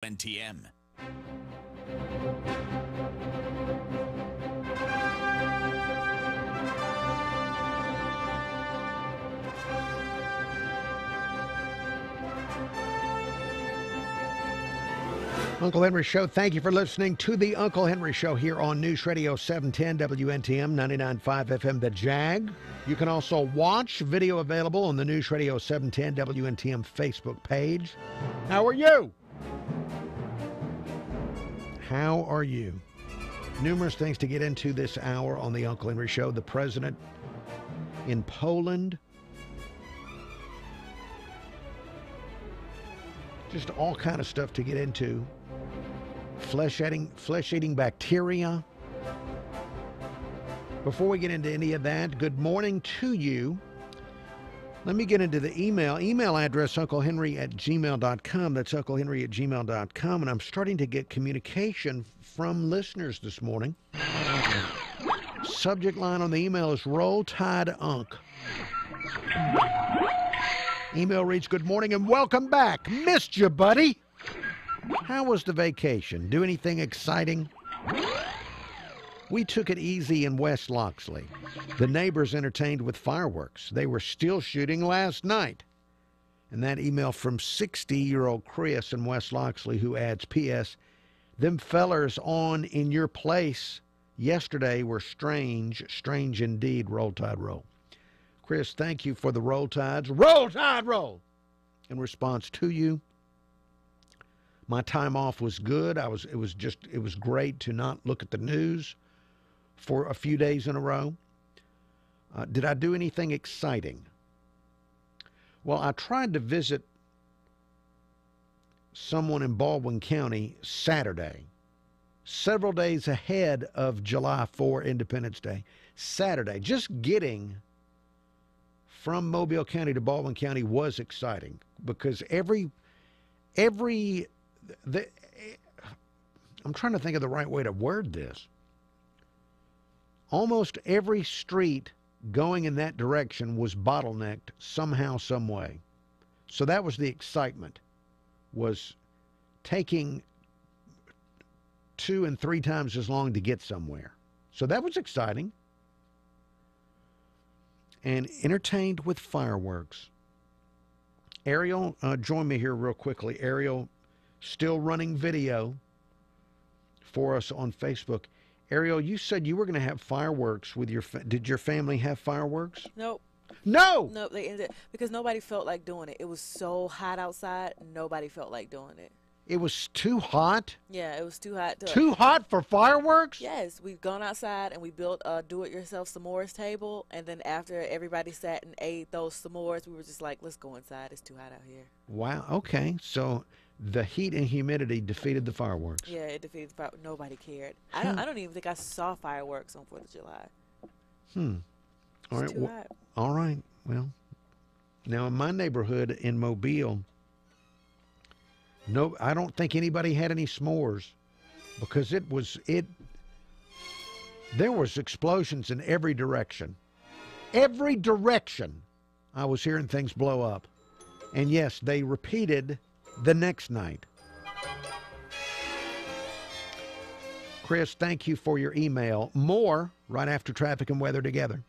NTM. Uncle Henry Show, thank you for listening to the Uncle Henry Show here on News Radio 710 WNTM 99.5 FM The Jag. You can also watch video available on the News Radio 710 WNTM Facebook page. How are you? How are you? Numerous things to get into this hour on the Uncle Henry Show. The president in Poland. Just all kind of stuff to get into. Flesh-eating bacteria. Before we get into any of that, good morning to you. Let me get into the email. Email address, unclehenry@gmail.com. That's unclehenry@gmail.com. And I'm starting to get communication from listeners this morning. Subject line on the email is Roll Tide Unc. Email reads, good morning and welcome back. Missed you, buddy. How was the vacation? Do anything exciting? We took it easy in West Loxley. The neighbors entertained with fireworks. They were still shooting last night. And that email from 60-year-old Chris in West Loxley who adds, P.S., them fellers on in your place yesterday were strange indeed, Roll Tide Roll. Chris, thank you for the Roll Tides. Roll Tide Roll! In response to you, my time off was good. It was great to not look at the news for a few days in a row. Did I do anything exciting? Well, I tried to visit someone in Baldwin County Saturday, several days ahead of July 4, Independence Day. Saturday, just getting from Mobile County to Baldwin County was exciting because I'm trying to think of the right way to word this. Almost every street going in that direction was bottlenecked somehow, some way. So that was the excitement, was taking 2 and 3 times as long to get somewhere. So that was exciting. And entertained with fireworks. Ariel, join me here real quickly. Ariel, still running video for us on Facebook. Ariel, you said you were going to have fireworks with your did your family have fireworks? Nope. No! Nope, they ended because nobody felt like doing it. It was so hot outside, nobody felt like doing it. It was too hot? Yeah, it was too hot. Too hot for fireworks? Yes, we've gone outside and we built a do-it-yourself s'mores table, and then after everybody sat and ate those s'mores, we were just like, let's go inside. It's too hot out here. Wow, okay. So the heat and humidity defeated the fireworks. Yeah, it defeated the fireworks. Nobody cared. I don't even think I saw fireworks on 4th of July. All right. Too hot. All right. Well, now in my neighborhood in Mobile, no, I don't think anybody had any s'mores because there was explosions in every direction. Every direction I was hearing things blow up. And yes, they repeated the next night. Chris, thank you for your email. More right after traffic and weather together.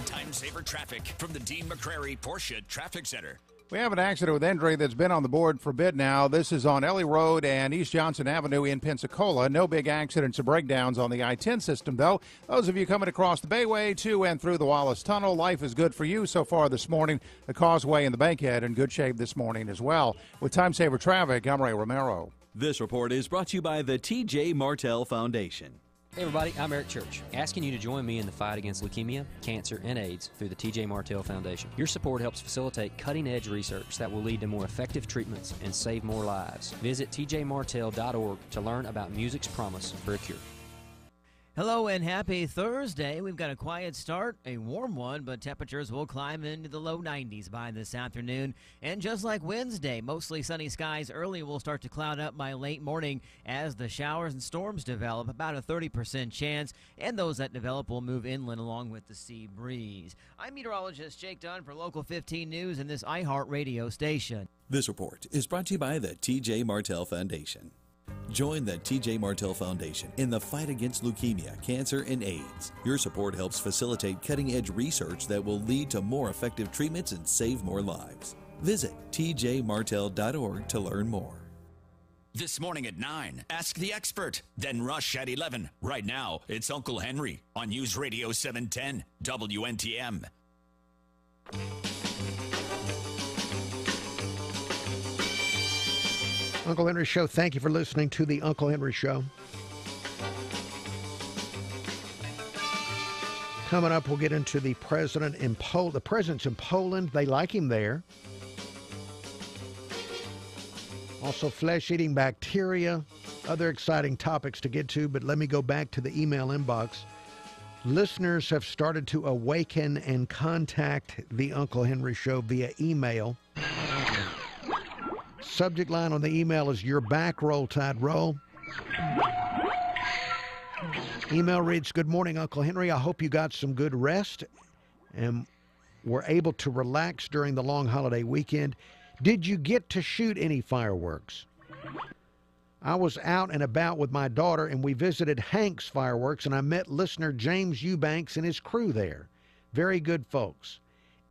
Time saver traffic from the Dean McCrary Porsche Traffic Center. We have an accident with injury that's been on the board for a bit now. This is on Ellie Road and East Johnson Avenue in Pensacola. No big accidents or breakdowns on the I-10 system, though. Those of you coming across the Bayway to and through the Wallace Tunnel, life is good for you so far this morning. The Causeway and the Bankhead in good shape this morning as well. With time saver traffic, I'm Ray Romero. This report is brought to you by the T.J. Martell Foundation. Hey everybody, I'm Eric Church, asking you to join me in the fight against leukemia, cancer, and AIDS through the T.J. Martell Foundation. Your support helps facilitate cutting-edge research that will lead to more effective treatments and save more lives. Visit tjmartell.org to learn about music's promise for a cure. Hello and happy Thursday. We've got a quiet start, a warm one, but temperatures will climb into the low 90s by this afternoon. And just like Wednesday, mostly sunny skies early will start to cloud up by late morning as the showers and storms develop, about a 30% chance, and those that develop will move inland along with the sea breeze. I'm meteorologist Jake Dunn for Local 15 News and this iHeart radio station. This report is brought to you by the T.J. Martell Foundation. Join the T.J. Martell Foundation in the fight against leukemia, cancer, and AIDS. Your support helps facilitate cutting-edge research that will lead to more effective treatments and save more lives. Visit tjmartell.org to learn more. This morning at 9, Ask the Expert. Then Rush at 11. Right now, it's Uncle Henry on News Radio 710 WNTM. Uncle Henry Show, thank you for listening to the Uncle Henry Show. Coming up, we'll get into the president in Poland. The president's in Poland. They like him there. Also, flesh-eating bacteria, other exciting topics to get to, but let me go back to the email inbox. Listeners have started to awaken and contact the Uncle Henry Show via email. Subject line on the email is "You're back, Roll Tide Roll." Email reads, "Good morning, Uncle Henry. I hope you got some good rest and were able to relax during the long holiday weekend. Did you get to shoot any fireworks? I was out and about with my daughter, and we visited Hank's Fireworks, and I met listener James Eubanks and his crew there. Very good folks.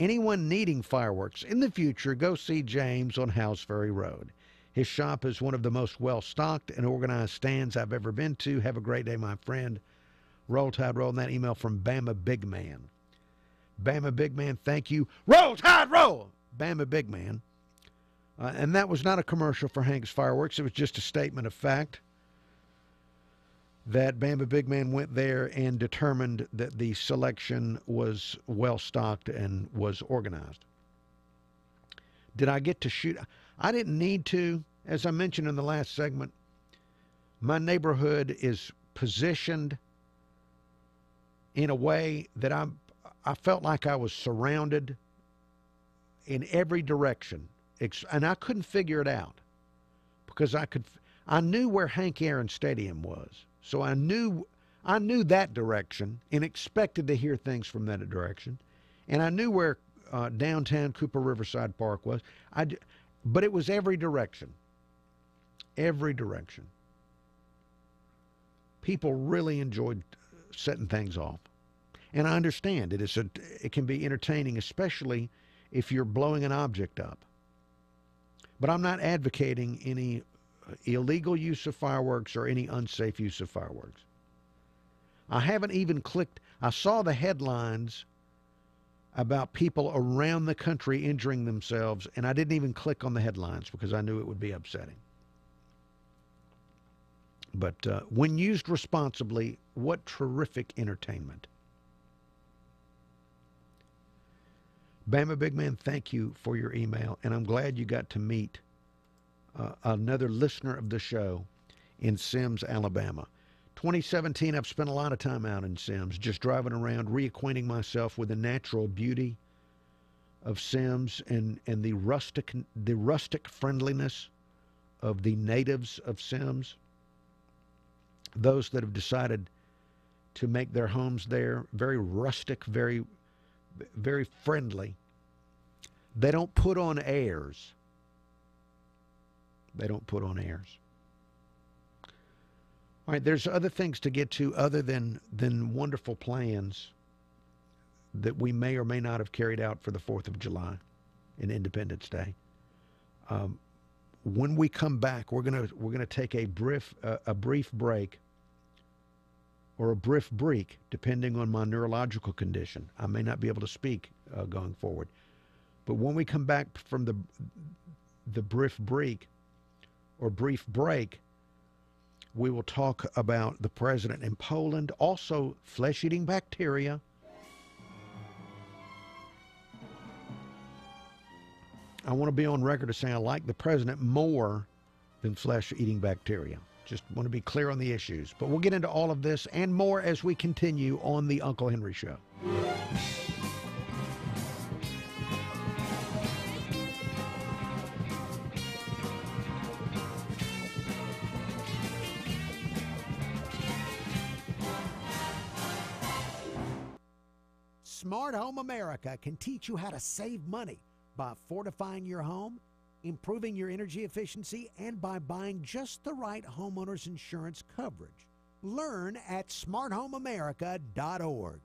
Anyone needing fireworks in the future, go see James on House Ferry Road. His shop is one of the most well-stocked and organized stands I've ever been to. Have a great day, my friend." Roll Tide Roll. And that email from Bama Big Man. Bama Big Man, thank you. Roll Tide Roll! Bama Big Man. And that was not a commercial for Hank's Fireworks. It was just a statement of fact that Bama Big Man went there and determined that the selection was well-stocked and was organized. Did I get to shoot? I didn't need to. As I mentioned in the last segment, my neighborhood is positioned in a way that I felt like I was surrounded in every direction, and I couldn't figure it out because I knew where Hank Aaron Stadium was. So I knew that direction and expected to hear things from that direction. And I knew where downtown Cooper Riverside Park was. But it was every direction. Every direction. People really enjoyed setting things off. And I understand it can be entertaining, especially if you're blowing an object up. But I'm not advocating any illegal use of fireworks or any unsafe use of fireworks. I haven't even clicked. I saw the headlines about people around the country injuring themselves, and I didn't even click on the headlines because I knew it would be upsetting. But when used responsibly, what terrific entertainment. Bama Big Man, thank you for your email, and I'm glad you got to meet another listener of the show in Sims, Alabama. 2017, I've spent a lot of time out in Sims, just driving around, reacquainting myself with the natural beauty of Sims and the rustic friendliness of the natives of Sims. Those that have decided to make their homes there very rustic, very, very friendly. They don't put on airs. They don't put on airs. All right, there's other things to get to other than wonderful plans that we may or may not have carried out for the 4th of July and Independence Day. When we come back, we're gonna take a brief break, or a brief break, depending on my neurological condition. I may not be able to speak going forward. But when we come back from the brief break, we will talk about the president in Poland, also flesh-eating bacteria. I want to be on record as saying I like the president more than flesh-eating bacteria. Just want to be clear on the issues. But we'll get into all of this and more as we continue on the Uncle Henry Show. Smart Home America can teach you how to save money by fortifying your home, improving your energy efficiency, and by buying just the right homeowner's insurance coverage. Learn at smarthomeamerica.org.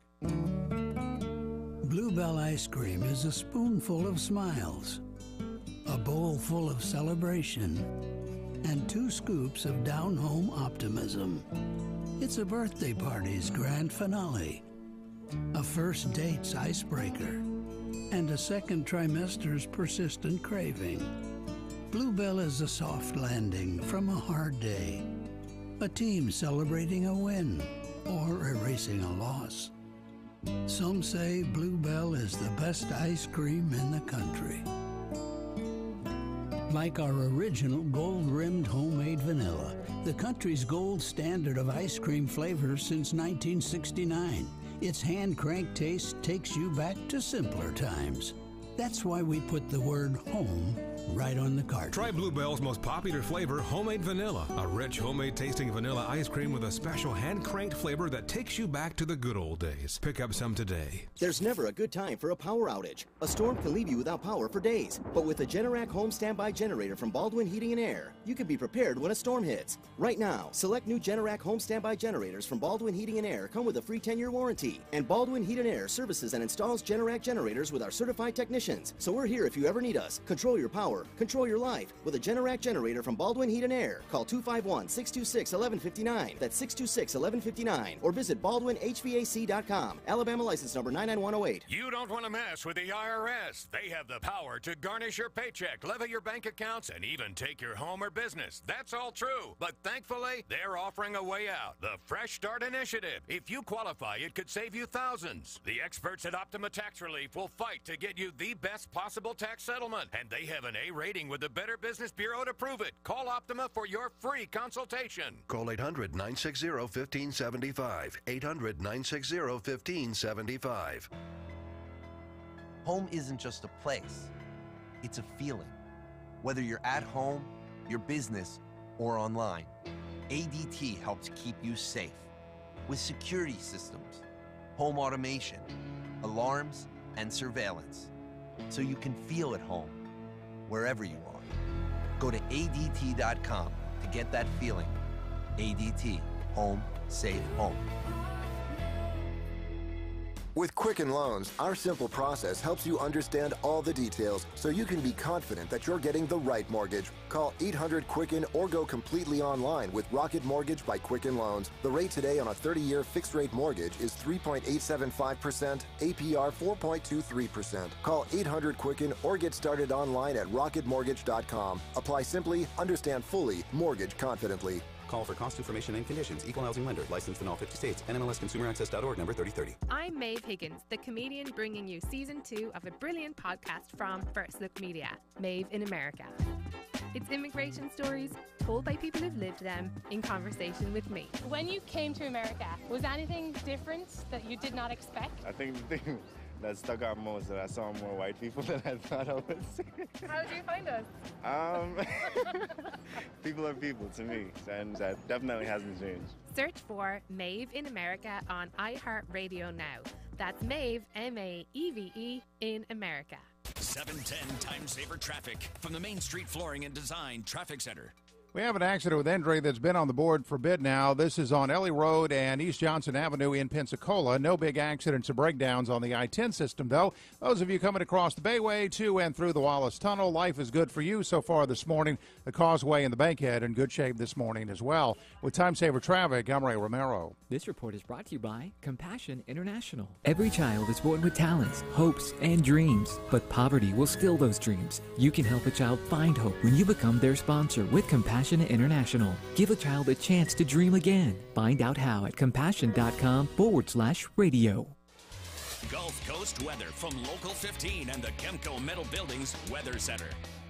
Bluebell ice cream is a spoonful of smiles, a bowl full of celebration, and 2 scoops of down-home optimism. It's a birthday party's grand finale, a first date's icebreaker, and a second trimester's persistent craving. Bluebell is a soft landing from a hard day, a team celebrating a win or erasing a loss. Some say Bluebell is the best ice cream in the country. Like our original gold-rimmed homemade vanilla, the country's gold standard of ice cream flavors since 1969. Its hand-cranked taste takes you back to simpler times. That's why we put the word home right on the carton. Try Bluebell's most popular flavor, homemade vanilla. A rich, homemade tasting vanilla ice cream with a special hand-cranked flavor that takes you back to the good old days. Pick up some today. There's never a good time for a power outage. A storm can leave you without power for days. But with a Generac home standby generator from Baldwin Heating and Air, you can be prepared when a storm hits. Right now, select new Generac home standby generators from Baldwin Heating and Air come with a free 10-year warranty. And Baldwin Heat and Air services and installs Generac generators with our certified technicians. So we're here if you ever need us. Control your power. Control your life with a Generac generator from Baldwin Heat and Air. Call 251-626-1159. That's 626-1159. Or visit baldwinhvac.com. Alabama license number 99108. You don't want to mess with the IRS. They have the power to garnish your paycheck, levy your bank accounts, and even take your home or business. That's all true. But thankfully, they're offering a way out. The Fresh Start Initiative. If you qualify, it could save you thousands. The experts at Optima Tax Relief will fight to get you the best possible tax settlement. And they have an A rating with the Better Business Bureau to prove it. Call Optima for your free consultation. Call 800-960-1575. 800-960-1575. Home isn't just a place. It's a feeling. Whether you're at home, your business, or online, ADT helps keep you safe. With security systems, home automation, alarms, and surveillance. So you can feel at home, wherever you are. Go to ADT.com to get that feeling. ADT. Home. Safe home. With Quicken Loans, our simple process helps you understand all the details so you can be confident that you're getting the right mortgage. Call 800-QUICKEN or go completely online with Rocket Mortgage by Quicken Loans. The rate today on a 30-year fixed-rate mortgage is 3.875%, APR 4.23%. Call 800-QUICKEN or get started online at rocketmortgage.com. Apply simply, understand fully, mortgage confidently. Call for cost information and conditions. Equal housing lender. Licensed in all 50 states. NMLSConsumerAccess.org number 3030. I'm Maeve Higgins, the comedian bringing you season 2 of a brilliant podcast from First Look Media, Maeve in America. It's immigration stories told by people who've lived them in conversation with me. When you came to America, was anything different that you did not expect? I think the thing that stuck out most is that I saw more white people than I thought I would see. How did you find us? People are people to me, and that definitely hasn't changed. Search for Maeve in America on iHeartRadio now. That's Maeve, M-A-E-V-E, in America. 710 Time Saver Traffic from the Main Street Flooring and Design Traffic Center. We have an accident with Andre that's been on the board for a bit now. This is on Ellie Road and East Johnson Avenue in Pensacola. No big accidents or breakdowns on the I-10 system, though. Those of you coming across the Bayway to and through the Wallace Tunnel, life is good for you so far this morning. The Causeway and the Bankhead in good shape this morning as well. With Time Saver Traffic, I'm Ray Romero. This report is brought to you by Compassion International. Every child is born with talents, hopes, and dreams, but poverty will steal those dreams. You can help a child find hope when you become their sponsor with Compassion International. Give a child a chance to dream again. Find out how at compassion.com/radio. Gulf Coast weather from Local 15 and the Kemco Metal Buildings Weather Center.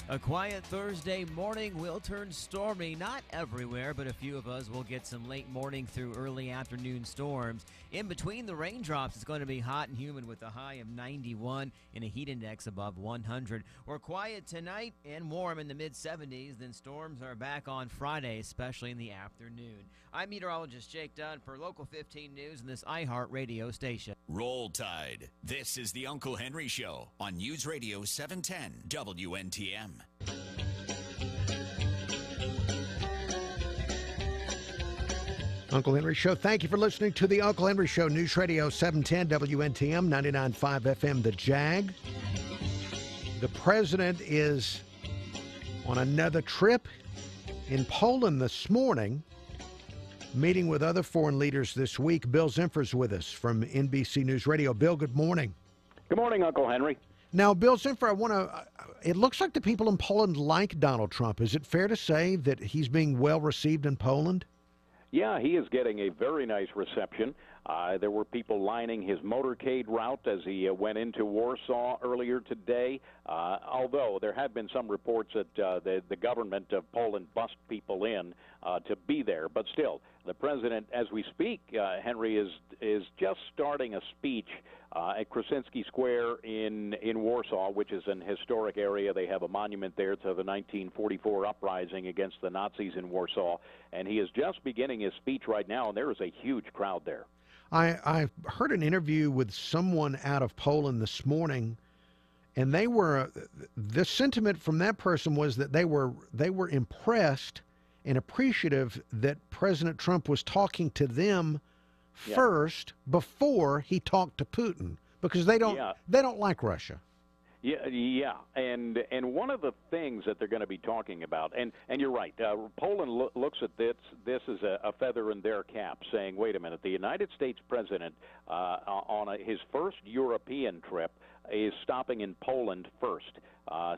A quiet Thursday morning will turn stormy, not everywhere, but a few of us will get some late morning through early afternoon storms. In between the raindrops, it's going to be hot and humid with a high of 91 and a heat index above 100. We're quiet tonight and warm in the mid-70s. Then storms are back on Friday, especially in the afternoon. I'm meteorologist Jake Dunn for Local 15 News and this iHeart Radio station. Roll Tide. This is the Uncle Henry Show on News Radio 710 WNTM. Uncle Henry Show. Thank you for listening to the Uncle Henry Show, News Radio 710 WNTM, 99.5 FM, The Jag. The president is on another trip in Poland this morning, meeting with other foreign leaders this week. Bill Zimfer's with us from NBC News Radio. Bill, good morning. Good morning, Uncle Henry. Now, Bill Zimfer, it looks like the people in Poland like Donald Trump. Is it fair to say that he's being well received in Poland? Yeah, he is getting a very nice reception. There were people lining his motorcade route as he went into Warsaw earlier today, although there had been some reports that the government of Poland bussed people in to be there. But still, the president, as we speak, Henry, is just starting a speech at Krasinski Square in Warsaw, which is an historic area. They have a monument there to the 1944 uprising against the Nazis in Warsaw, and he is just beginning his speech right now, and there is a huge crowd there. I heard an interview with someone out of Poland this morning, and the sentiment from that person was that they were impressed and appreciative that President Trump was talking to them first before he talked to Putin, because they don't like Russia. Yeah, and one of the things that they're going to be talking about, and you're right, Poland looks at this as a feather in their cap, saying, wait a minute, the United States president on his first European trip is stopping in Poland first.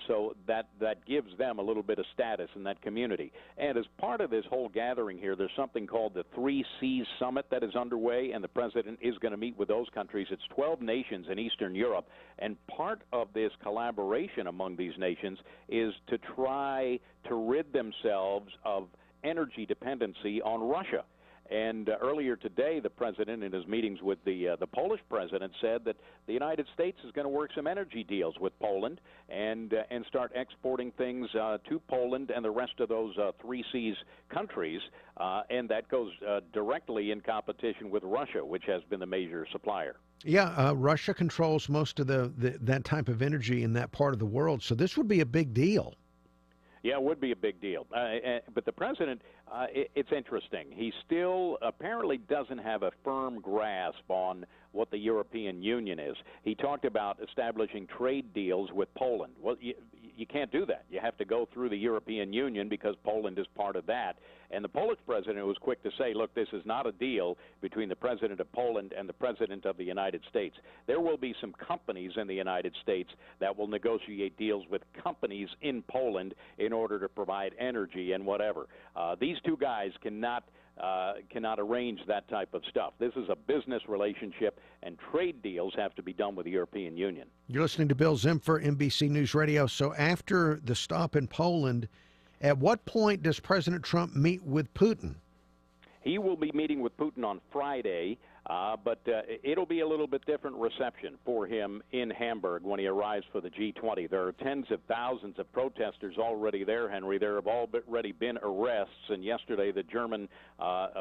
So that gives them a little bit of status in that community. And as part of this whole gathering here, there's something called the Three Seas Summit that is underway, and the president is going to meet with those countries. It's 12 nations in Eastern Europe, and part of this collaboration among these nations is to try to rid themselves of energy dependency on Russia. And earlier today, the president, in his meetings with the Polish president, said that the United States is going to work some energy deals with Poland and start exporting things to Poland and the rest of those Three Seas countries, and that goes directly in competition with Russia, which has been the major supplier. Yeah, Russia controls most of that type of energy in that part of the world, so this would be a big deal. Yeah, it would be a big deal. But the president, it's interesting. He still apparently doesn't have a firm grasp on what the European Union is. He talked about establishing trade deals with Poland. Well, you can't do that. You have to go through the European Union because Poland is part of that. And the Polish president was quick to say, look, this is not a deal between the president of Poland and the president of the United States. There will be some companies in the United States that will negotiate deals with companies in Poland in order to provide energy and whatever. These two guys cannot arrange that type of stuff. This is a business relationship, and trade deals have to be done with the European Union. You're listening to Bill Zimfer, NBC News Radio. So after the stop in Poland, at what point does President Trump meet with Putin? He will be meeting with Putin on Friday, but it'll be a little bit different reception for him in Hamburg when he arrives for the G20. There are tens of thousands of protesters already there, Henry. There have already been arrests, and yesterday the German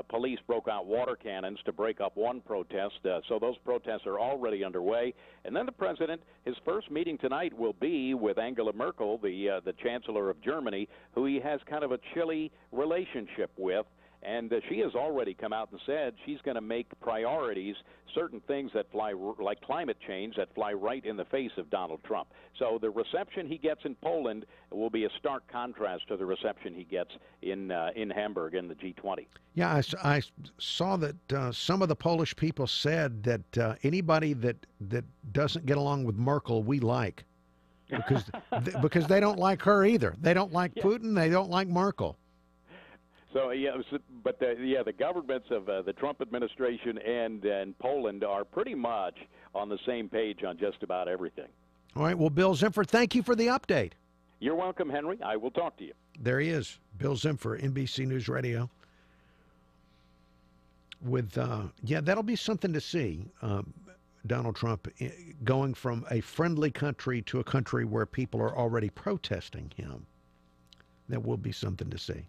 police broke out water cannons to break up one protest, so those protests are already underway. And then the president, his first meeting tonight will be with Angela Merkel, the Chancellor of Germany, who he has kind of a chilly relationship with. And she has already come out and said she's going to make priorities certain things that fly, like climate change, that fly right in the face of Donald Trump. So the reception he gets in Poland will be a stark contrast to the reception he gets in Hamburg in the G20. Yeah, I saw that some of the Polish people said that anybody that doesn't get along with Merkel, we like. Because they don't like her either. They don't like Putin. They don't like Merkel. So but the governments of the Trump administration and Poland are pretty much on the same page on just about everything. All right. Well, Bill Zimfer, thank you for the update. You're welcome, Henry. I will talk to you. There he is, Bill Zimfer, NBC News Radio. With, that'll be something to see. Donald Trump going from a friendly country to a country where people are already protesting him. That will be something to see.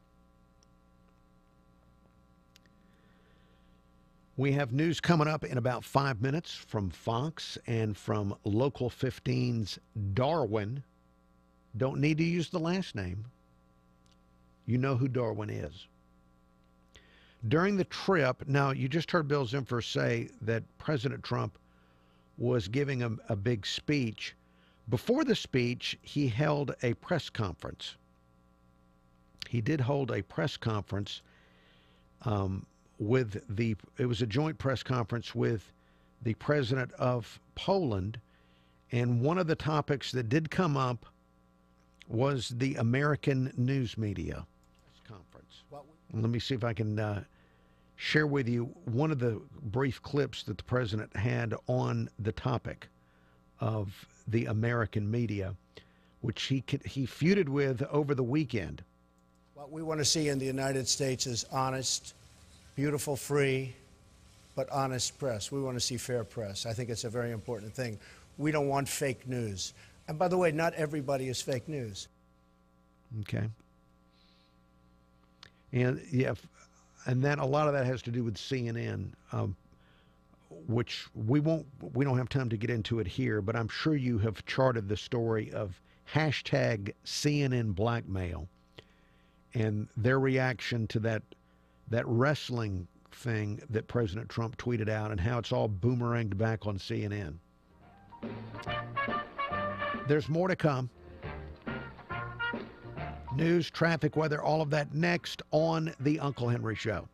We have news coming up in about 5 minutes from Fox and from Local 15's Darwin. Don't need to use the last name. You know who Darwin is. During the trip, now you just heard Bill Zimfer say that President Trump was giving a big speech. Before the speech, he held a press conference. He did hold a press conference it was a joint press conference with the president of Poland, and one of the topics that did come up was the American news media conference. Let me see if I can share with you one of the brief clips that the president had on the topic of the American media, which he feuded with over the weekend. What we want to see in the United States is honest, beautiful, free, but honest press. We want to see fair press. I think it's a very important thing. We don't want fake news. And by the way, not everybody is fake news. Okay. And and then a lot of that has to do with CNN, which we don't have time to get into it here, but I'm sure you have charted the story of hashtag CNN blackmail and their reaction to that wrestling thing that President Trump tweeted out and how it's all boomeranged back on CNN. There's more to come. News, traffic, weather, all of that next on The Uncle Henry Show.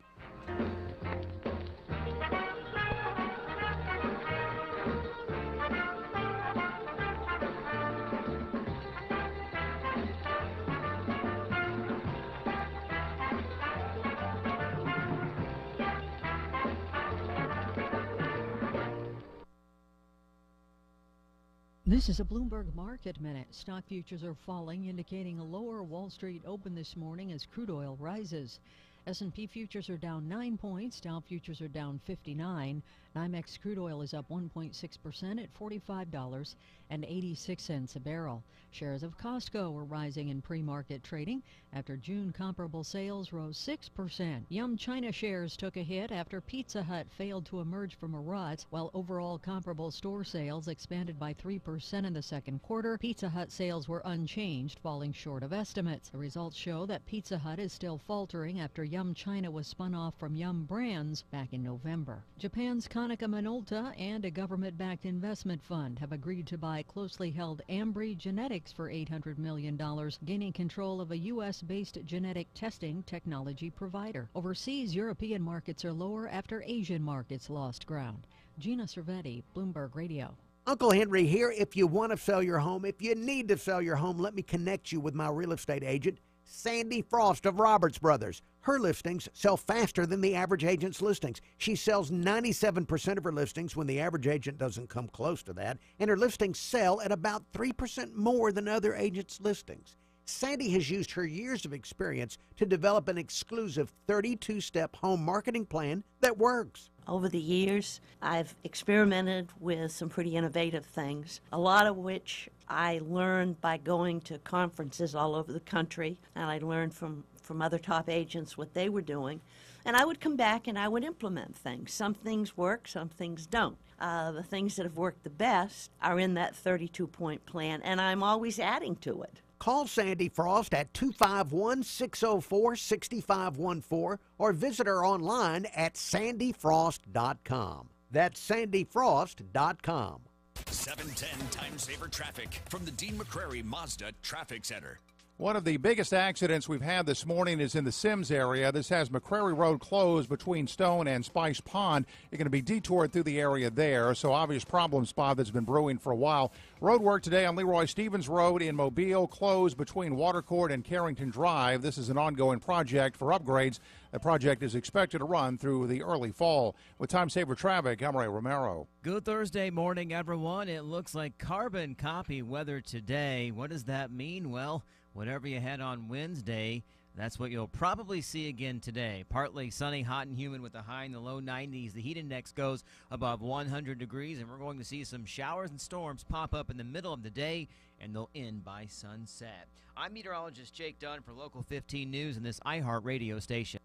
This is a Bloomberg Market Minute. Stock futures are falling, indicating a lower Wall Street open this morning as crude oil rises. S&P futures are down 9 points. Dow futures are down 59. NYMEX crude oil is up 1.6% at $45.86 a barrel. Shares of Costco were rising in pre-market trading after June comparable sales rose 6%. Yum China shares took a hit after Pizza Hut failed to emerge from a rut, while overall comparable store sales expanded by 3% in the second quarter. Pizza Hut sales were unchanged, falling short of estimates. The results show that Pizza Hut is still faltering after Yum China was spun off from Yum Brands back in November. Japan's Konica Minolta and a government-backed investment fund have agreed to buy closely held Ambry Genetics for $800 million, gaining control of a U.S.-based genetic testing technology provider. Overseas, European markets are lower after Asian markets lost ground. Gina Cervetti, Bloomberg Radio. Uncle Henry here. If you want to sell your home, if you need to sell your home, let me connect you with my real estate agent, Sandy Frost of Roberts Brothers. Her listings sell faster than the average agent's listings. She sells 97% of her listings when the average agent doesn't come close to that, and her listings sell at about 3% more than other agents' listings. Sandy has used her years of experience to develop an exclusive 32-step home marketing plan that works. Over the years, I've experimented with some pretty innovative things, a lot of which I learned by going to conferences all over the country, and I learned from other top agents what they were doing. And I would come back and I would implement things. Some things work, some things don't. The things that have worked the best are in that 32-point plan, and I'm always adding to it. Call Sandy Frost at 251-604-6514 or visit her online at sandyfrost.com. That's sandyfrost.com. 710 Time Saver Traffic from the Dean McCrary Mazda Traffic Center. One of the biggest accidents we've had this morning is in the Sims area. This has McCrary Road closed between Stone and Spice Pond. You're going to be detoured through the area there, so obvious problem spot that's been brewing for a while. Road work today on Leroy Stevens Road in Mobile, closed between Watercourt and Carrington Drive. This is an ongoing project for upgrades. The project is expected to run through the early fall. With Time Saver Traffic, I'm Ray Romero. Good Thursday morning, everyone. It looks like carbon copy weather today. What does that mean? Well, whatever you had on Wednesday, that's what you'll probably see again today. Partly sunny, hot, and humid with a high in the low 90s. The heat index goes above 100 degrees, and we're going to see some showers and storms pop up in the middle of the day, and they'll end by sunset. I'm meteorologist Jake Dunn for Local 15 News and this iHeart radio station.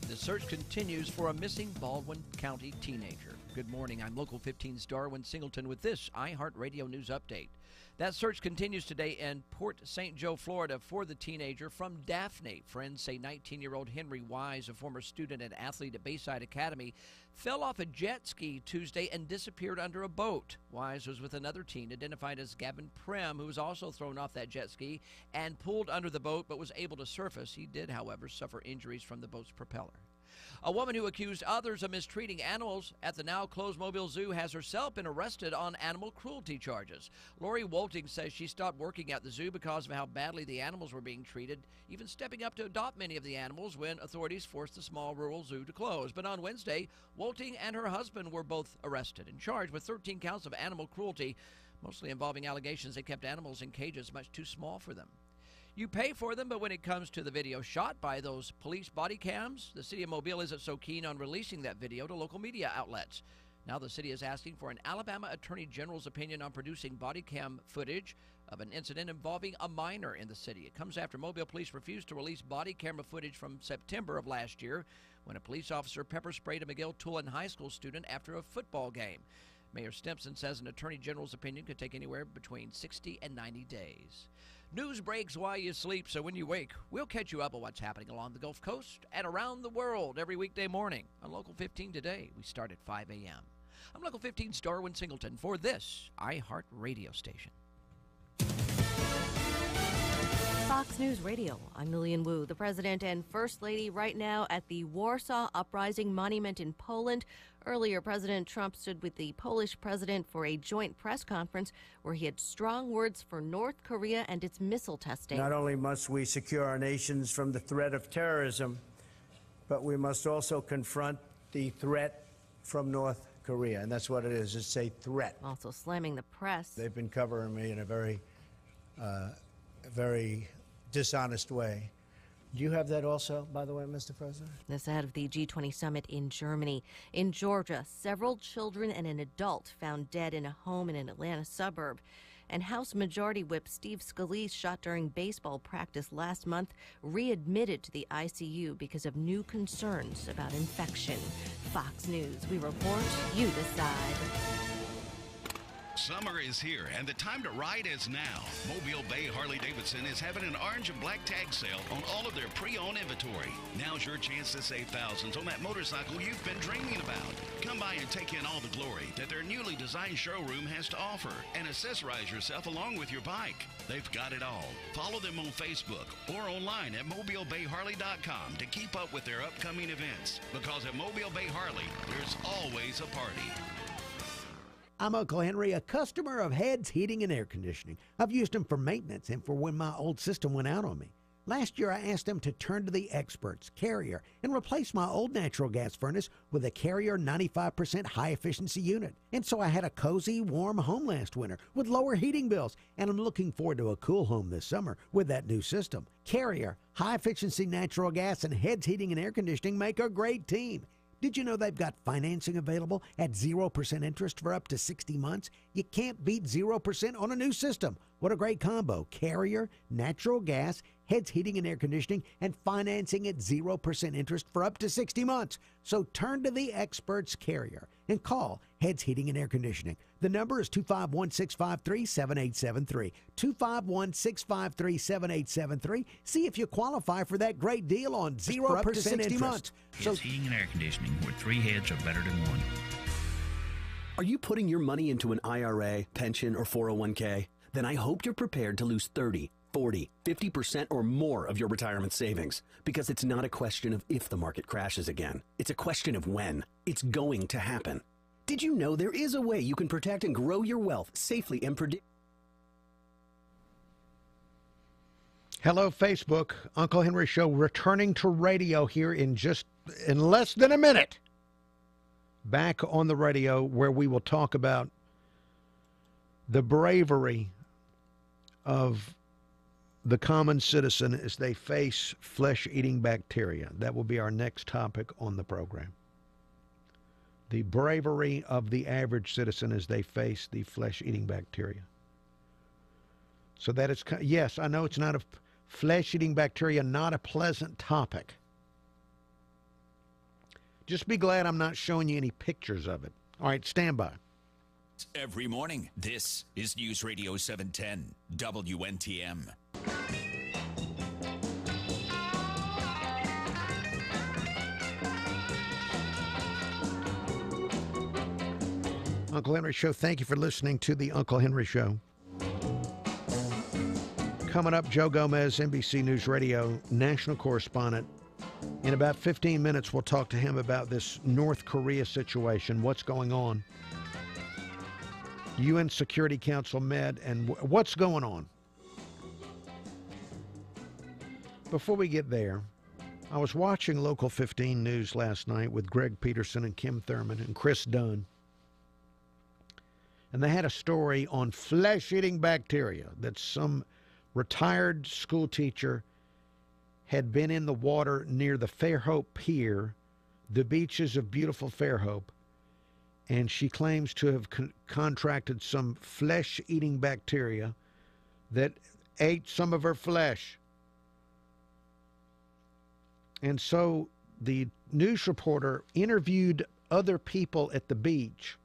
The search continues for a missing Baldwin County teenager. Good morning. I'm Local 15's Darwin Singleton with this iHeart Radio News Update. That search continues today in Port St. Joe, Florida, for the teenager from Daphne. Friends say 19-year-old Henry Wise, a former student and athlete at Bayside Academy, fell off a jet ski Tuesday and disappeared under a boat. Wise was with another teen identified as Gavin Prim, who was also thrown off that jet ski and pulled under the boat but was able to surface. He did, however, suffer injuries from the boat's propeller. A woman who accused others of mistreating animals at the now-closed Mobile Zoo has herself been arrested on animal cruelty charges. Lori Wolting says she stopped working at the zoo because of how badly the animals were being treated, even stepping up to adopt many of the animals when authorities forced the small rural zoo to close. But on Wednesday, Wolting and her husband were both arrested and charged with 13 counts of animal cruelty, mostly involving allegations they kept animals in cages much too small for them. You pay for them, but when it comes to the video shot by those police body cams, the city of Mobile isn't so keen on releasing that video to local media outlets. Now the city is asking for an Alabama Attorney General's opinion on producing body cam footage of an incident involving a minor in the city. It comes after Mobile police refused to release body camera footage from September of last year when a police officer pepper sprayed a McGill-Tulane High School student after a football game. Mayor Stimpson says an Attorney General's opinion could take anywhere between 60 and 90 days. News breaks while you sleep, so when you wake, we'll catch you up on what's happening along the Gulf Coast and around the world every weekday morning. On Local 15 today, we start at 5 a.m. I'm Local 15's Darwin Singleton for this iHeart radio station. Fox News Radio, I'm Lillian Wu. The President and First Lady right now at the Warsaw Uprising Monument in Poland. Earlier, President Trump stood with the Polish president for a joint press conference where he had strong words for North Korea and its missile testing. Not only must we secure our nations from the threat of terrorism, but we must also confront the threat from North Korea. And that's what it is. It's a threat. Also slamming the press. They've been covering me in a very dishonest way. Do you have that also, by the way, Mr. President? This ahead of the G20 summit in Germany. In Georgia, several children and an adult found dead in a home in an Atlanta suburb. And House Majority Whip Steve Scalise, shot during baseball practice last month, readmitted to the ICU because of new concerns about infection. Fox News, we report, you decide. Summer is here, and the time to ride is now. Mobile Bay Harley-Davidson is having an orange and black tag sale on all of their pre-owned inventory. Now's your chance to save thousands on that motorcycle you've been dreaming about. Come by and take in all the glory that their newly designed showroom has to offer, and accessorize yourself along with your bike. They've got it all. Follow them on Facebook or online at MobileBayHarley.com to keep up with their upcoming events. Because at Mobile Bay Harley, there's always a party. I'm Uncle Henry, a customer of Heads Heating and Air Conditioning. I've used them for maintenance and for when my old system went out on me. Last year, I asked them to turn to the experts, Carrier, and replace my old natural gas furnace with a Carrier 95% high-efficiency unit. And so I had a cozy, warm home last winter with lower heating bills, and I'm looking forward to a cool home this summer with that new system. Carrier, high-efficiency natural gas, and Heads Heating and Air Conditioning make a great team. Did you know they've got financing available at 0% interest for up to 60 months? You can't beat 0% on a new system. What a great combo. Carrier, natural gas, Heads Heating and Air Conditioning, and financing at 0% interest for up to 60 months. So turn to the experts, Carrier, and call Heads Heating and Air Conditioning. The number is 251-653-7873. 251-653-7873. See if you qualify for that great deal on 0% interest. Months. Heads Heating and Air Conditioning, where 3 heads are better than 1. Are you putting your money into an IRA, pension, or 401k? then I hope you're prepared to lose 30, 40, 50% or more of your retirement savings. Because it's not a question of if the market crashes again. It's a question of when. It's going to happen. Did you know there is a way you can protect and grow your wealth safely and predict? Hello, Facebook. Uncle Henry Show returning to radio here in less than a minute. Back on the radio where we will talk about the bravery of the common citizen as they face flesh-eating bacteria. That will be our next topic on the program. The bravery of the average citizen as they face the flesh-eating bacteria. So that is, yes, I know it's not a flesh-eating bacteria, not a pleasant topic. Just be glad I'm not showing you any pictures of it. All right, stand by. Every morning, this is News Radio 710, WNTM. Uncle Henry Show, thank you for listening to the Uncle Henry Show. Coming up, Joe Gomez, NBC News Radio national correspondent. In about 15 minutes, we'll talk to him about this North Korea situation, what's going on. UN Security Council met, and what's going on? Before we get there, I was watching Local 15 News last night with Greg Peterson and Kim Thurman and Chris Dunn. And they had a story on flesh-eating bacteria that some retired school teacher had been in the water near the Fairhope Pier, the beaches of beautiful Fairhope, and she claims to have contracted some flesh-eating bacteria that ate some of her flesh. And so the news reporter interviewed other people at the beach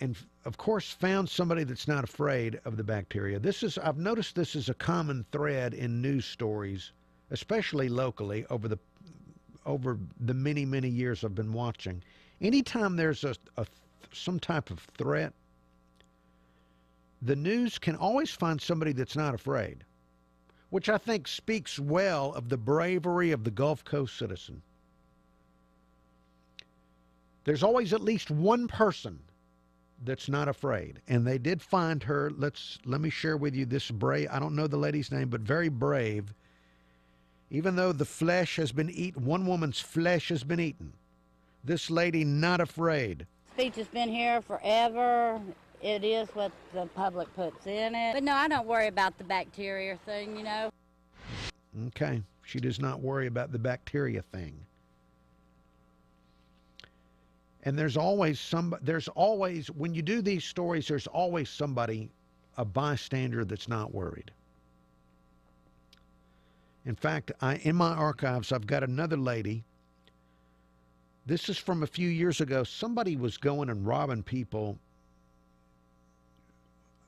and, of course, found somebody that's not afraid of the bacteria. I've noticed this is a common thread in news stories, especially locally, over the many, many years I've been watching. Anytime there's some type of threat, the news can always find somebody that's not afraid, which I think speaks well of the bravery of the Gulf Coast citizen. There's always at least one person that's not afraid, and they did find her. Let me share with you this brave, I don't know the lady's name, but very brave. Even though the flesh has been eaten, one woman's flesh has been eaten, this lady not afraid. Speech has been here forever. It is what the public puts in it. But no, I don't worry about the bacteria thing, you know. Okay, she does not worry about the bacteria thing. And there's always, when you do these stories, there's always somebody, a bystander that's not worried. In fact, in my archives, I've got another lady. This is from a few years ago. Somebody was going and robbing people.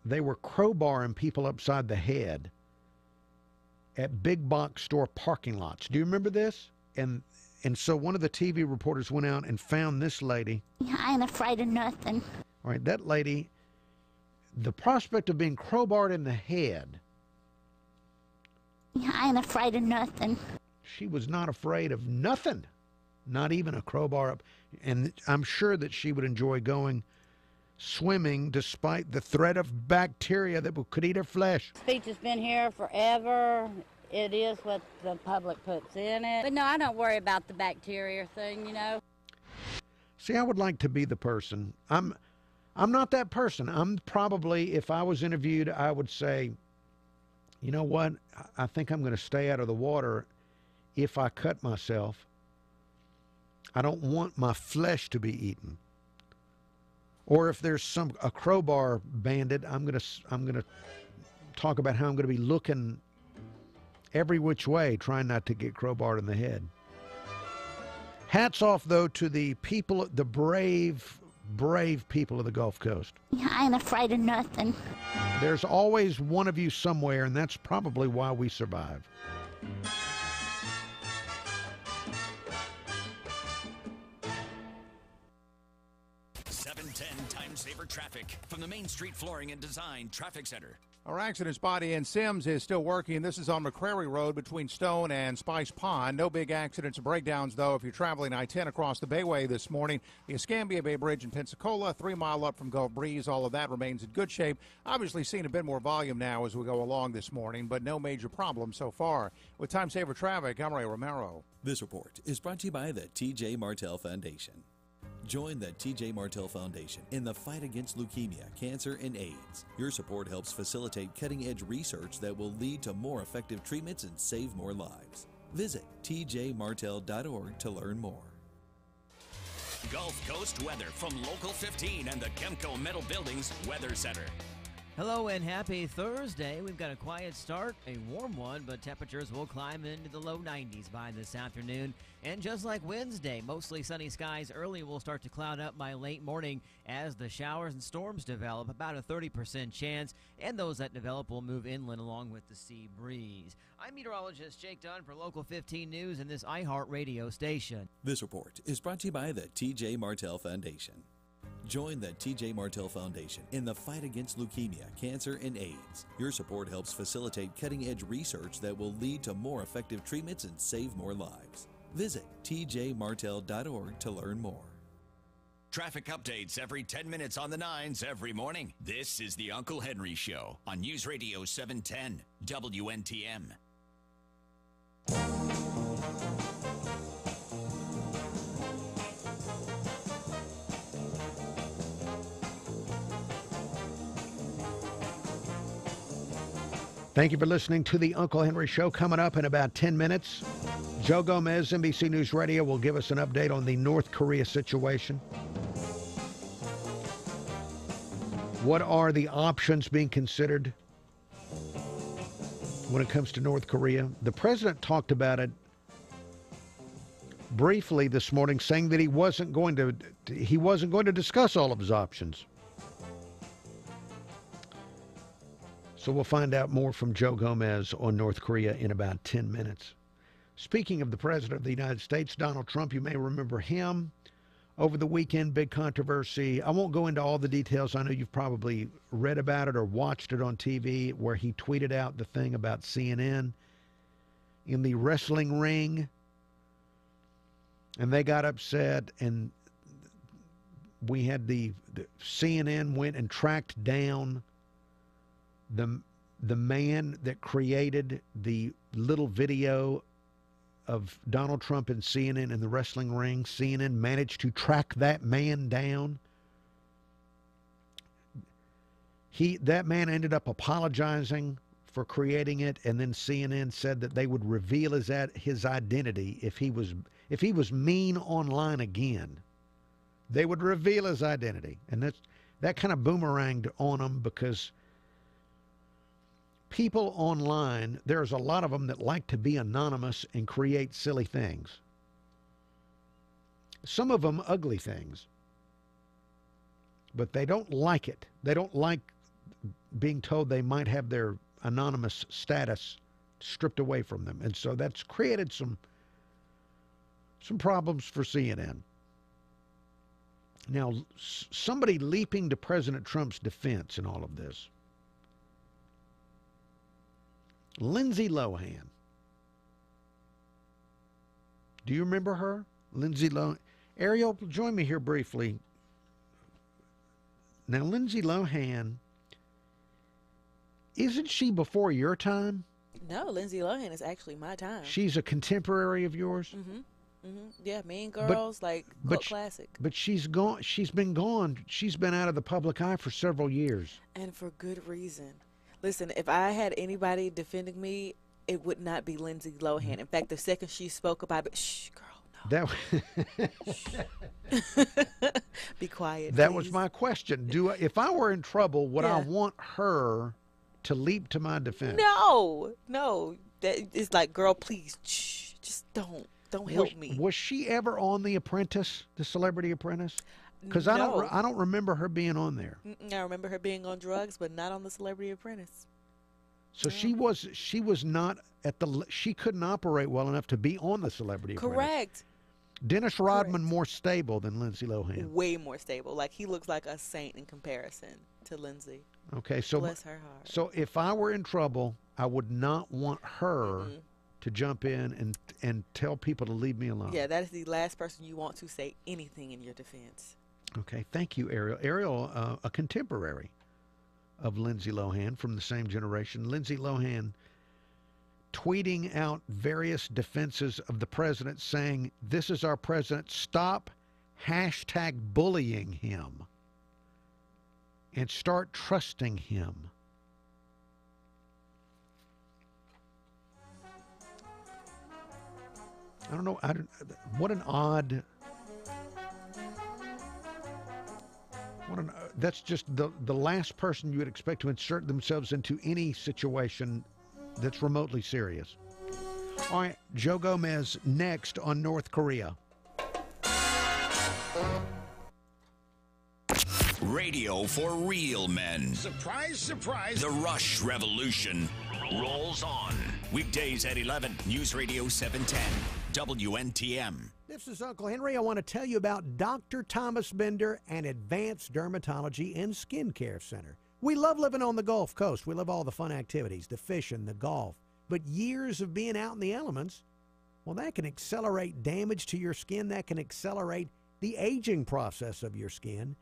They were crowbarring people upside the head at big box store parking lots. Do you remember this? And so one of the TV reporters went out and found this lady. I ain't afraid of nothing. All right, that lady, the prospect of being crowbarred in the head. I ain't afraid of nothing. She was not afraid of nothing, not even a crowbar up. And I'm sure that she would enjoy going swimming despite the threat of bacteria that could eat her flesh. Speech has been here forever. It is what the public puts in it. But no, I don't worry about the bacteria thing, you know. See, I would like to be the person. I'm not that person. I'm probably, if I was interviewed, I would say, you know what? I think I'm going to stay out of the water if I cut myself. I don't want my flesh to be eaten. Or if there's a crowbar bandit, I'm going to talk about how I'm going to be looking every which way, trying not to get crowbarred in the head. Hats off, though, to the people, the brave people of the Gulf Coast. I ain't afraid of nothing. There's always one of you somewhere, and that's probably why we survive. Time Saver traffic from the Main Street Flooring and Design Traffic Center. Our accident spot in Sims is still working. This is on McCrary Road between Stone and Spice Pond. No big accidents or breakdowns, though, if you're traveling I-10 across the Bayway this morning. The Escambia Bay Bridge in Pensacola, 3 mile up from Gulf Breeze, all of that remains in good shape. Obviously seeing a bit more volume now as we go along this morning, but no major problems so far. With Time Saver Traffic, I'm Ray Romero. This report is brought to you by the T.J. Martell Foundation. Join the T.J. Martell Foundation in the fight against leukemia, cancer, and AIDS. Your support helps facilitate cutting-edge research that will lead to more effective treatments and save more lives. Visit tjmartell.org to learn more. Gulf Coast weather from Local 15 and the Kemco Metal Buildings Weather Center. Hello and happy Thursday. We've got a quiet start, a warm one, but temperatures will climb into the low 90s by this afternoon. And just like Wednesday, mostly sunny skies early will start to cloud up by late morning as the showers and storms develop, about a 30% chance, and those that develop will move inland along with the sea breeze. I'm meteorologist Jake Dunn for Local 15 News and this iHeart Radio station. This report is brought to you by the T.J. Martell Foundation. Join the T.J. Martell Foundation in the fight against leukemia, cancer, and AIDS. Your support helps facilitate cutting-edge research that will lead to more effective treatments and save more lives. Visit tjmartell.org to learn more. Traffic updates every 10 minutes on the 9s every morning. This is the Uncle Henry Show on News Radio 710 WNTM. Thank you for listening to the Uncle Henry Show. Coming up in about 10 minutes, Joe Gomez, NBC News Radio, will give us an update on the North Korea situation. What are the options being considered when it comes to North Korea? The president talked about it briefly this morning, saying that he wasn't going to discuss all of his options. So we'll find out more from Joe Gomez on North Korea in about 10 minutes. Speaking of the President of the United States, Donald Trump, you may remember him. Over the weekend, big controversy. I won't go into all the details. I know you've probably read about it or watched it on TV, where he tweeted out the thing about CNN in the wrestling ring. And they got upset, and we had the CNN went and tracked down the man that created the little video of Donald Trump and CNN in the wrestling ring. CNN managed to track that man down. That man ended up apologizing for creating it, and then CNN said that they would reveal his identity if he was mean online again. They would reveal his identity, and that kind of boomeranged on them, because people online, there's a lot of them that like to be anonymous and create silly things. Some of them ugly things. But they don't like it. They don't like being told they might have their anonymous status stripped away from them. And so that's created some problems for CNN. Now, somebody leaping to President Trump's defense in all of this. Lindsay Lohan. Do you remember her? Lindsay Lohan. Ariel, join me here briefly. Now, Lindsay Lohan, isn't she before your time? No, Lindsay Lohan is actually my time. She's a contemporary of yours? Mm-hmm. Mm-hmm. Yeah, Mean Girls, cult classic. But she's gone. She's been gone. She's been out of the public eye for several years. And for good reason. Listen, if I had anybody defending me, it would not be Lindsay Lohan. In fact, the second she spoke about it, shh, girl, no. Be quiet. That please. Was my question. If I were in trouble, would I want her to leap to my defense? No. It's like, girl, please, shh, just don't help me. Was she ever on The Apprentice, The Celebrity Apprentice? Because No. I don't remember her being on there. I remember her being on drugs, but not on The Celebrity Apprentice. So she was not she couldn't operate well enough to be on The Celebrity Apprentice. Correct. Dennis Rodman more stable than Lindsay Lohan. Way more stable. Like, he looks like a saint in comparison to Lindsay. Okay, so bless her heart. So if I were in trouble, I would not want her to jump in and tell people to leave me alone. Yeah, that is the last person you want to say anything in your defense. Okay, thank you, Ariel. Ariel, a contemporary of Lindsay Lohan from the same generation. Lindsay Lohan tweeting out various defenses of the president, saying, "This is our president. Stop #bullying him and start trusting him." I don't know. What an odd. That's just the last person you would expect to insert themselves into any situation that's remotely serious. All right, Joe Gomez next on North Korea. Radio for real men. Surprise, surprise. The Rush Revolution rolls on. Weekdays at 11, News Radio 710, WNTM. This is Uncle Henry. I want to tell you about Dr. Thomas Bender and Advanced Dermatology and Skincare Center. We love living on the Gulf Coast. We love all the fun activities, the fishing, the golf. But years of being out in the elements, well, that can accelerate damage to your skin. That can accelerate the aging process of your skin.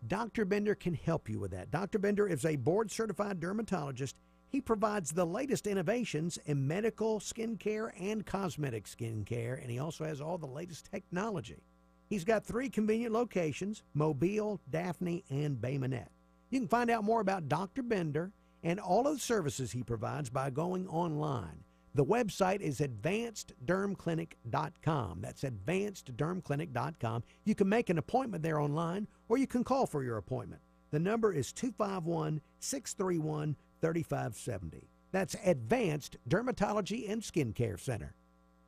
Dr. Bender can help you with that. Dr. Bender is a board-certified dermatologist. He provides the latest innovations in medical skincare and cosmetic skincare, and he also has all the latest technology. He's got 3 convenient locations, Mobile, Daphne, and Bay Minette. You can find out more about Dr. Bender and all of the services he provides by going online. The website is advanceddermclinic.com. That's advanceddermclinic.com. You can make an appointment there online, or you can call for your appointment. The number is 251-631-3570. That's Advanced Dermatology and Skincare Center.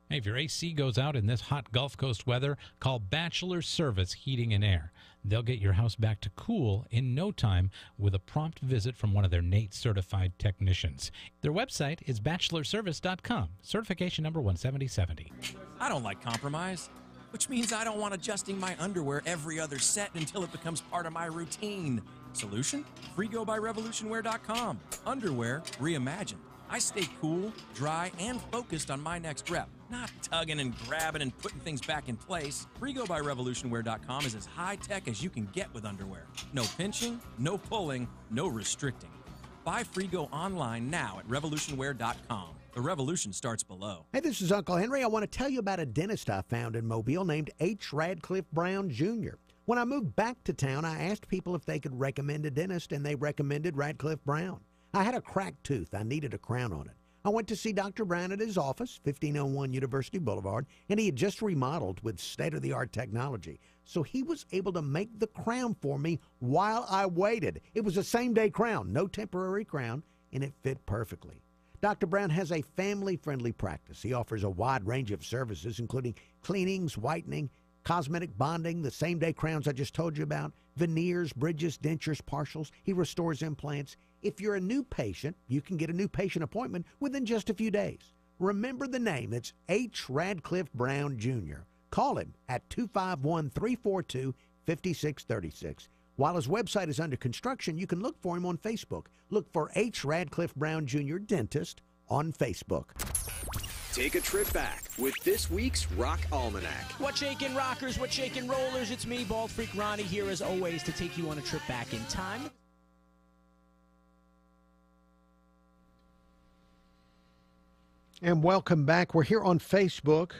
Hey, if your AC goes out in this hot Gulf Coast weather, call Bachelor Service Heating and Air. They'll get your house back to cool in no time with a prompt visit from one of their NATE certified technicians. Their website is bachelorservice.com, certification number 17070. I don't like compromise, which means I don't want adjusting my underwear every other set until it becomes part of my routine. Solution? Frigo by RevolutionWear.com. Underwear reimagined. I stay cool, dry, and focused on my next rep, not tugging and grabbing and putting things back in place. Frigo by RevolutionWear.com is as high-tech as you can get with underwear. No pinching, no pulling, no restricting. Buy Frigo online now at RevolutionWear.com. The revolution starts below. Hey, this is Uncle Henry. I want to tell you about a dentist I found in Mobile named H. Radcliffe Brown, Jr. When I moved back to town, I asked people if they could recommend a dentist, and they recommended Radcliffe Brown. I had a cracked tooth. I needed a crown on it. I went to see Dr. Brown at his office, 1501 University Boulevard, and he had just remodeled with state-of-the-art technology. So he was able to make the crown for me while I waited. It was a same-day crown, no temporary crown, and it fit perfectly. Dr. Brown has a family-friendly practice. He offers a wide range of services, including cleanings, whitening, cosmetic bonding, the same-day crowns I just told you about, veneers, bridges, dentures, partials. He restores implants. If you're a new patient, you can get a new patient appointment within just a few days. Remember the name. It's H. Radcliffe Brown, Jr. Call him at 251-342-5636. While his website is under construction, you can look for him on Facebook. Look for H. Radcliffe Brown, Jr. Dentist on Facebook. Take a trip back with this week's Rock Almanac. What shakin' rockers, what shakin' rollers? It's me, Bald Freak Ronnie, here as always to take you on a trip back in time. And welcome back. We're here on Facebook.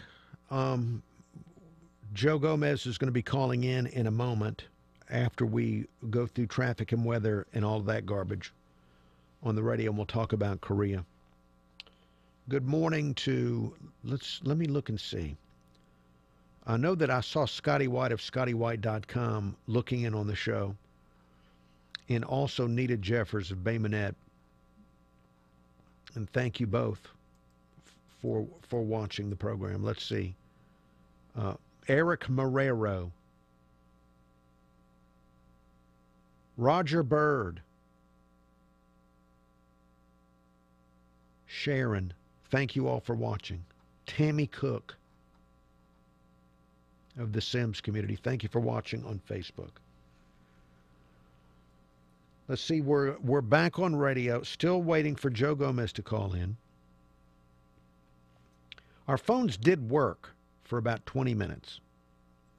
Joe Gomez is going to be calling in a moment after we go through traffic and weather and all of that garbage on the radio, and we'll talk about Korea. Good morning to, let me look and see. I know that I saw Scotty White of ScottyWhite.com looking in on the show, and also Nita Jeffers of Bay Minette. And thank you both for watching the program. Let's see. Eric Marrero. Roger Bird. Sharon. Thank you all for watching. Tammy Cook. of the Sims community. Thank you for watching on Facebook. Let's see, we're back on radio, still waiting for Joe Gomez to call in. Our phones did work for about 20 minutes.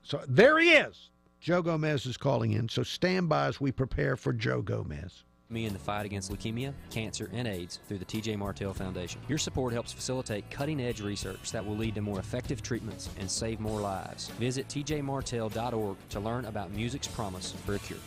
So there he is. Joe Gomez is calling in, so stand by as we prepare for Joe Gomez. Me in the fight against leukemia, cancer, and AIDS through the TJ Martell Foundation. Your support helps facilitate cutting-edge research that will lead to more effective treatments and save more lives. Visit tjmartell.org to learn about music's promise for a cure.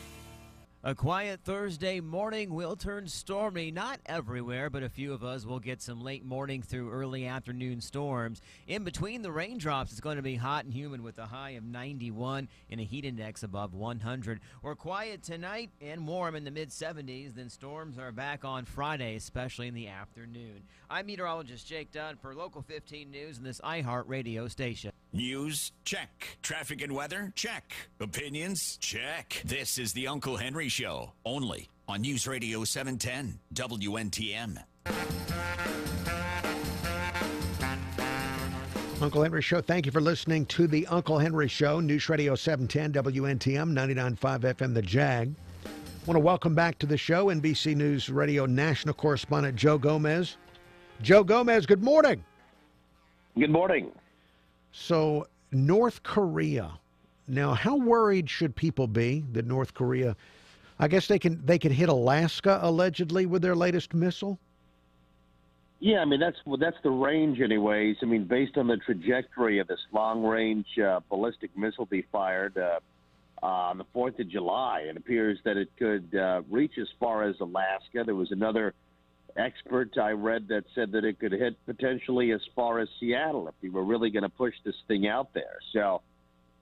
A quiet Thursday morning will turn stormy. Not everywhere, but a few of us will get some late morning through early afternoon storms. In between the raindrops, it's going to be hot and humid with a high of 91 and a heat index above 100. We're quiet tonight and warm in the mid-70s. Then storms are back on Friday, especially in the afternoon. I'm meteorologist Jake Dunn for Local 15 News and this iHeart Radio station. News? Check. Traffic and weather? Check. Opinions? Check. This is the Uncle Henry Show, only on News Radio 710 WNTM. Uncle Henry Show, thank you for listening to the Uncle Henry Show, News Radio 710 WNTM, 99.5 FM, The Jag. I want to welcome back to the show NBC News Radio national correspondent Joe Gomez. Joe Gomez, good morning. Good morning. So, North Korea. Now, how worried should people be that North Korea, I guess they could hit Alaska allegedly with their latest missile? Yeah, I mean that's the range, anyways. I mean, based on the trajectory of this long-range ballistic missile be fired on the 4th of July, it appears that it could reach as far as Alaska. There was another expert I read that said that it could hit potentially as far as Seattle if they were really going to push this thing out there. So,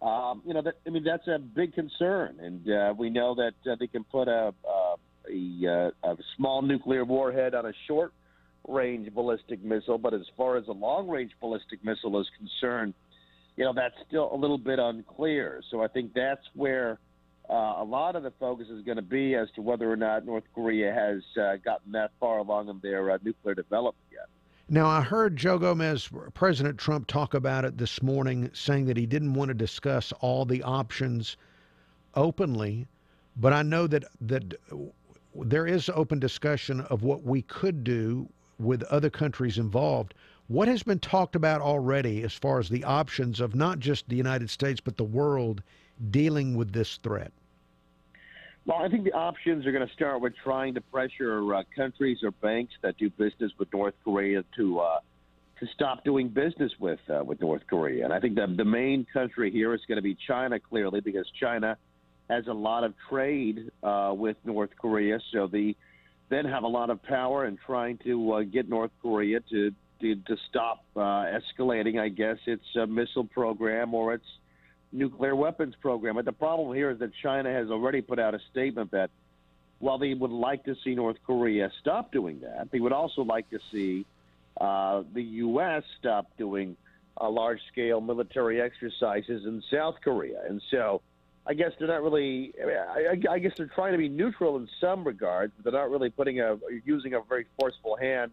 that's a big concern, and we know that they can put a small nuclear warhead on a short-range ballistic missile, but as far as a long-range ballistic missile is concerned, that's still a little bit unclear. So I think that's where a lot of the focus is going to be as to whether or not North Korea has gotten that far along in their nuclear development yet. Now, I heard Joe Gomez, President Trump, talk about it this morning, saying that he didn't want to discuss all the options openly, but I know that there is open discussion of what we could do with other countries involved. What has been talked about already as far as the options of not just the United States, but the world dealing with this threat? Well, I think the options are going to start with trying to pressure countries or banks that do business with North Korea to stop doing business with North Korea. And I think that the main country here is going to be China, clearly, because China has a lot of trade with North Korea. So they then have a lot of power in trying to get North Korea to stop escalating, I guess, its missile program or its nuclear weapons program. But the problem here is that China has already put out a statement that while they would like to see North Korea stop doing that, they would also like to see the U.S. stop doing large-scale military exercises in South Korea. And so I guess they're not really – I guess they're trying to be neutral in some regards, but they're not really using a very forceful hand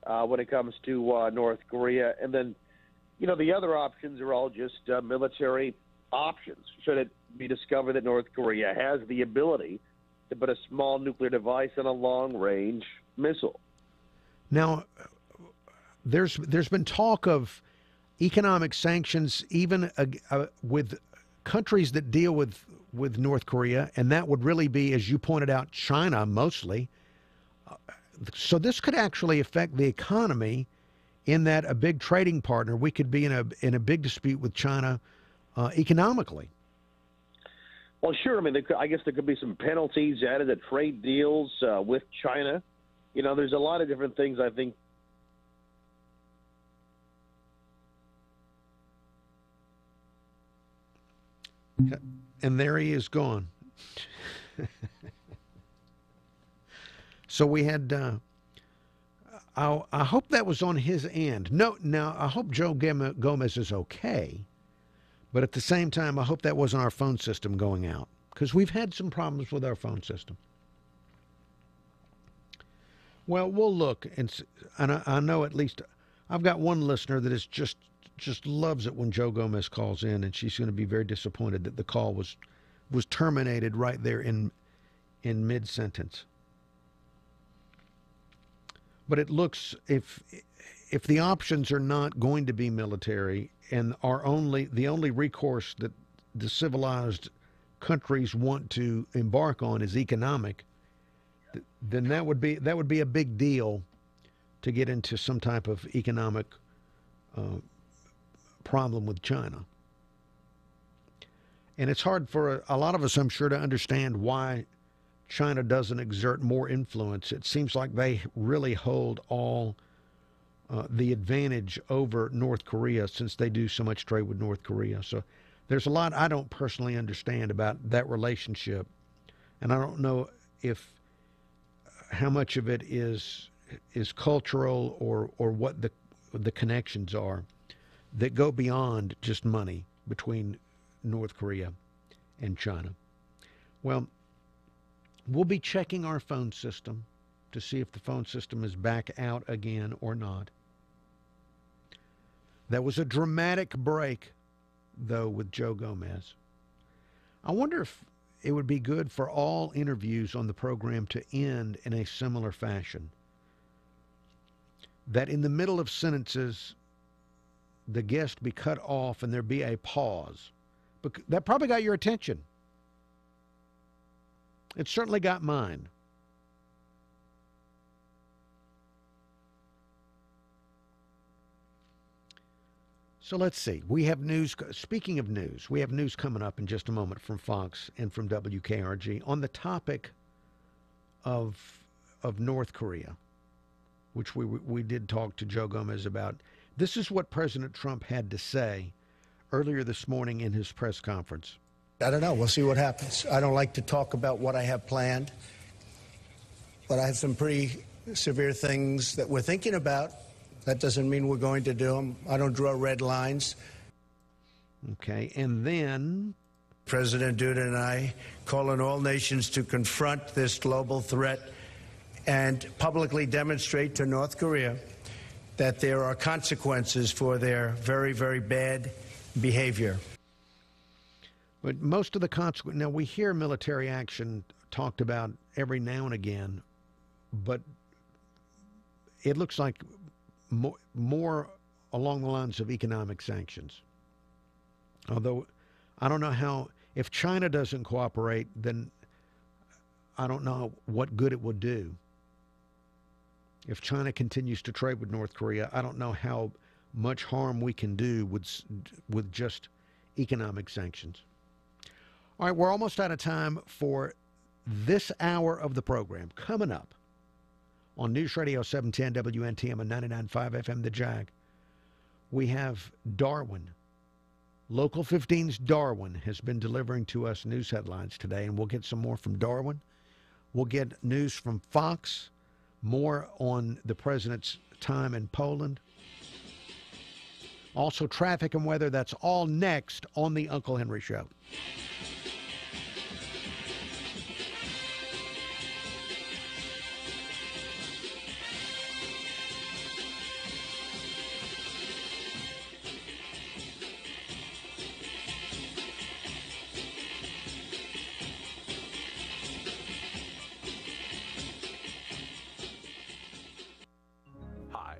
when it comes to North Korea. And then, the other options are all just military options. Should it be discovered that North Korea has the ability to put a small nuclear device on a long-range missile. Now, there's been talk of economic sanctions even with countries that deal with North Korea, and that would really be, as you pointed out, China mostly. So this could actually affect the economy in that a big trading partner, we could be in a big dispute with China economically. Well, sure. I mean, I guess there could be some penalties added to trade deals with China. There's a lot of different things, I think. And there he is gone. So we had... I hope that was on his end. No, now, I hope Joe Gomez is okay. But at the same time, I hope that wasn't our phone system going out, because we've had some problems with our phone system. Well, we'll look, and I know at least I've got one listener that is just just loves it when Joe Gomez calls in, and she's going to be very disappointed that the call was terminated right there in mid-sentence. But it looks, if the options are not going to be military and are the only recourse that the civilized countries want to embark on is economic, then that would be a big deal to get into some type of economic problem with China. And it's hard for a lot of us, I'm sure, to understand why China doesn't exert more influence. It seems like they really hold all the advantage over North Korea since they do so much trade with North Korea. So there's a lot I don't personally understand about that relationship. And I don't know how much of it is cultural or what the connections are that go beyond just money between North Korea and China. Well, we'll be checking our phone system to see if the phone system is back out again or not. That was a dramatic break, though, with Joe Gomez. I wonder if it would be good for all interviews on the program to end in a similar fashion. That in the middle of sentences, the guest be cut off and there be a pause. But that probably got your attention. It certainly got mine. So let's see. We have news. Speaking of news, we have news coming up in just a moment from Fox and from WKRG on the topic of North Korea, which we did talk to Joe Gomez about. This is what President Trump had to say earlier this morning in his press conference. I don't know. We'll see what happens. I don't like to talk about what I have planned, but I have some pretty severe things that we're thinking about. That doesn't mean we're going to do them. I don't draw red lines. Okay, and then President Duda and I call on all nations to confront this global threat and publicly demonstrate to North Korea that there are consequences for their very, very bad behavior. But most of the consequences, now we hear military action talked about every now and again, but it looks like more along the lines of economic sanctions. Although I don't know how, if China doesn't cooperate, then I don't know what good it will do. If China continues to trade with North Korea, I don't know how much harm we can do with just economic sanctions. All right, we're almost out of time for this hour of the program. Coming up on News Radio 710 WNTM and 99.5 FM The Jag, we have Darwin. Local 15's Darwin has been delivering to us news headlines today, and we'll get some more from Darwin. We'll get news from Fox, more on the president's time in Poland. Also, traffic and weather. That's all next on the Uncle Henry Show.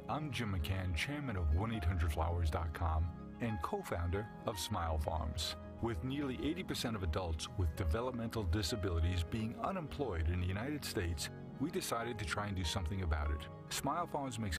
I'm Jim McCann, chairman of 1-800-Flowers.com and co-founder of Smile Farms. With nearly 80% of adults with developmental disabilities being unemployed in the United States, we decided to try and do something about it. Smile Farms makes